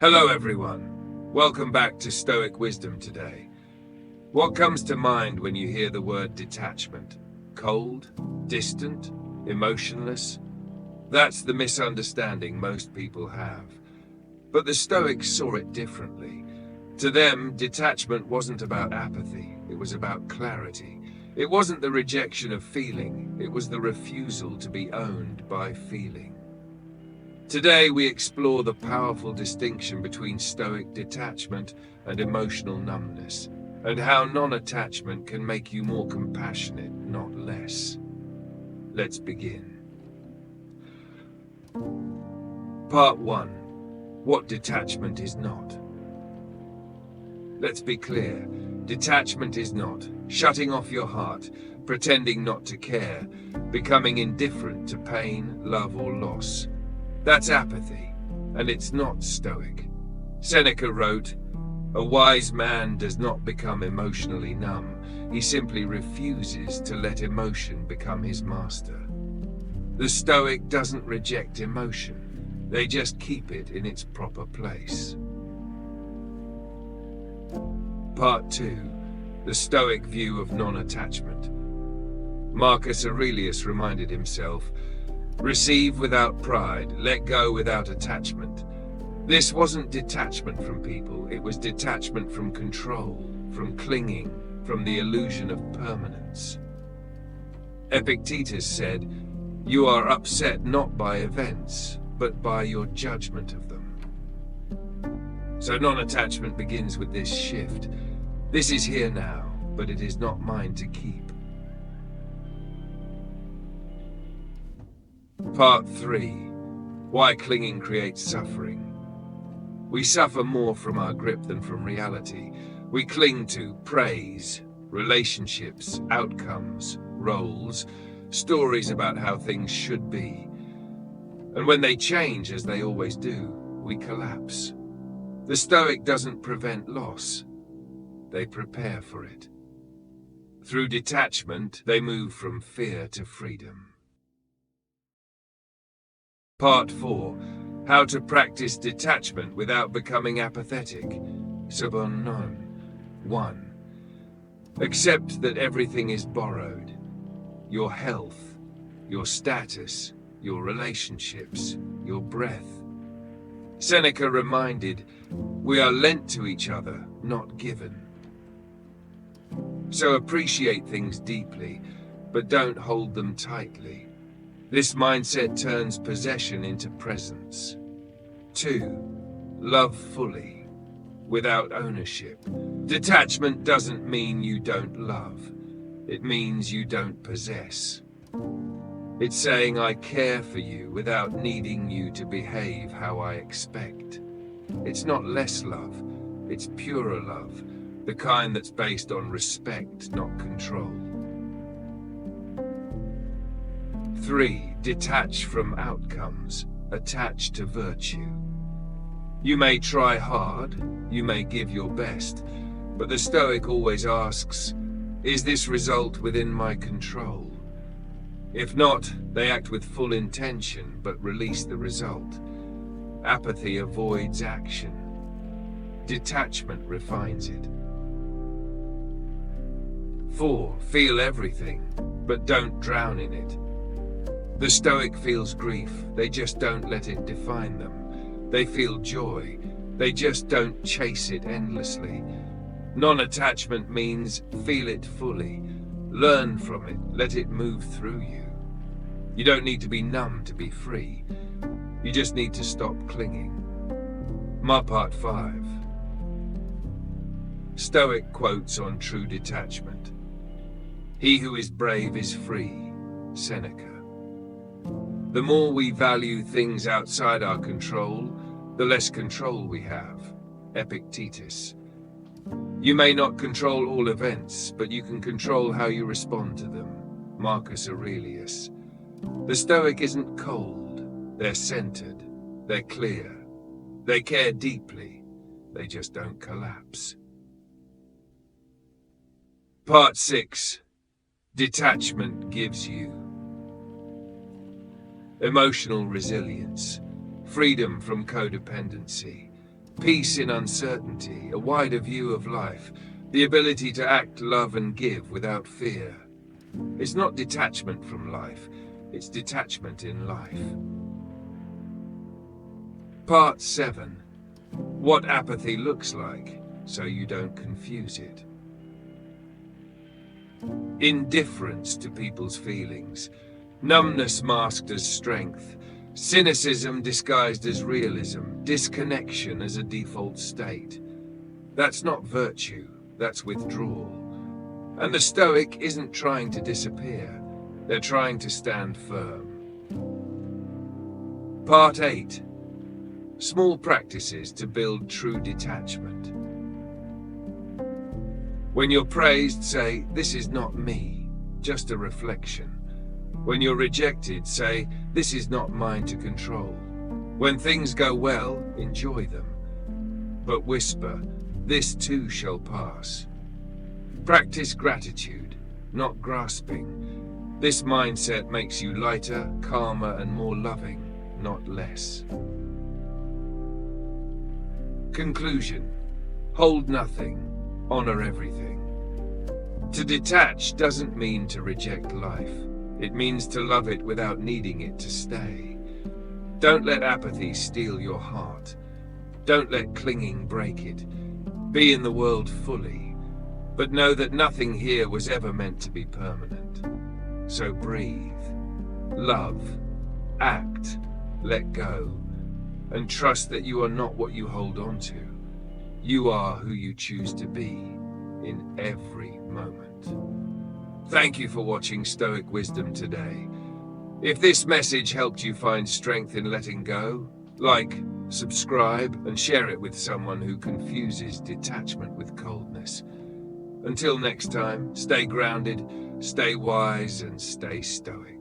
Hello everyone, welcome back to Stoic Wisdom today. What comes to mind when you hear the word detachment? Cold? Distant? Emotionless? That's the misunderstanding most people have. But the Stoics saw it differently. To them, detachment wasn't about apathy, it was about clarity. It wasn't the rejection of feeling, it was the refusal to be owned by feeling. Today we explore the powerful distinction between Stoic detachment and emotional numbness, and how non-attachment can make you more compassionate, not less. Let's begin. Part 1. What detachment is not. Let's be clear. Detachment is not shutting off your heart, pretending not to care, becoming indifferent to pain, love, or loss. That's apathy, and it's not Stoic. Seneca wrote, "A wise man does not become emotionally numb. He simply refuses to let emotion become his master." The Stoic doesn't reject emotion. They just keep it in its proper place. Part 2. The Stoic view of non-attachment. Marcus Aurelius reminded himself, "Receive without pride, let go without attachment." This wasn't detachment from people, it was detachment from control, from clinging, from the illusion of permanence. Epictetus said, "You are upset not by events, but by your judgment of them." So non-attachment begins with this shift. This is here now, but it is not mine to keep. Part 3. Why clinging creates suffering. We suffer more from our grip than from reality. We cling to praise, relationships, outcomes, roles, stories about how things should be. And when they change, as they always do, we collapse. The Stoic doesn't prevent loss. They prepare for it. Through detachment, they move from fear to freedom. Part 4. How to practice detachment without becoming apathetic. Subon 1. Accept that everything is borrowed. Your health, your status, your relationships, your breath. Seneca reminded, "We are lent to each other, not given." So appreciate things deeply, but don't hold them tightly. This mindset turns possession into presence. 2. Love fully, without ownership. Detachment doesn't mean you don't love. It means you don't possess. It's saying I care for you without needing you to behave how I expect. It's not less love, it's purer love, the kind that's based on respect, not control. 3. Detach from outcomes, attach to virtue. You may try hard, you may give your best, but the Stoic always asks, is this result within my control? If not, they act with full intention, but release the result. Apathy avoids action. Detachment refines it. 4. Feel everything, but don't drown in it. The Stoic feels grief, they just don't let it define them. They feel joy, they just don't chase it endlessly. Non-attachment means feel it fully, learn from it, let it move through you. You don't need to be numb to be free. You just need to stop clinging. Part 5. Stoic quotes on true detachment. "He who is brave is free." Seneca. The more we value things outside our control, the less control we have. Epictetus. You may not control all events, but you can control how you respond to them. Marcus Aurelius. The Stoic isn't cold, they're centered, they're clear, they care deeply, they just don't collapse. Part 6. Detachment gives you emotional resilience, freedom from codependency, peace in uncertainty, a wider view of life, the ability to act, love, and give without fear. It's not detachment from life, it's detachment in life. Part 7. What apathy looks like, so you don't confuse it. Indifference to people's feelings, numbness masked as strength, cynicism disguised as realism, disconnection as a default state. That's not virtue, that's withdrawal. And the Stoic isn't trying to disappear, they're trying to stand firm. Part 8. Small practices to build true detachment. When you're praised, say, "This is not me, just a reflection." When you're rejected, say, "This is not mine to control." When things go well, enjoy them. But whisper, "This too shall pass." Practice gratitude, not grasping. This mindset makes you lighter, calmer, and more loving, not less. Conclusion. Hold nothing, honor everything. To detach doesn't mean to reject life. It means to love it without needing it to stay. Don't let apathy steal your heart. Don't let clinging break it. Be in the world fully, but know that nothing here was ever meant to be permanent. So breathe, love, act, let go, and trust that you are not what you hold on to. You are who you choose to be in every moment. Thank you for watching Stoic Wisdom today. If this message helped you find strength in letting go, like, subscribe, and share it with someone who confuses detachment with coldness. Until next time, stay grounded, stay wise, and stay stoic.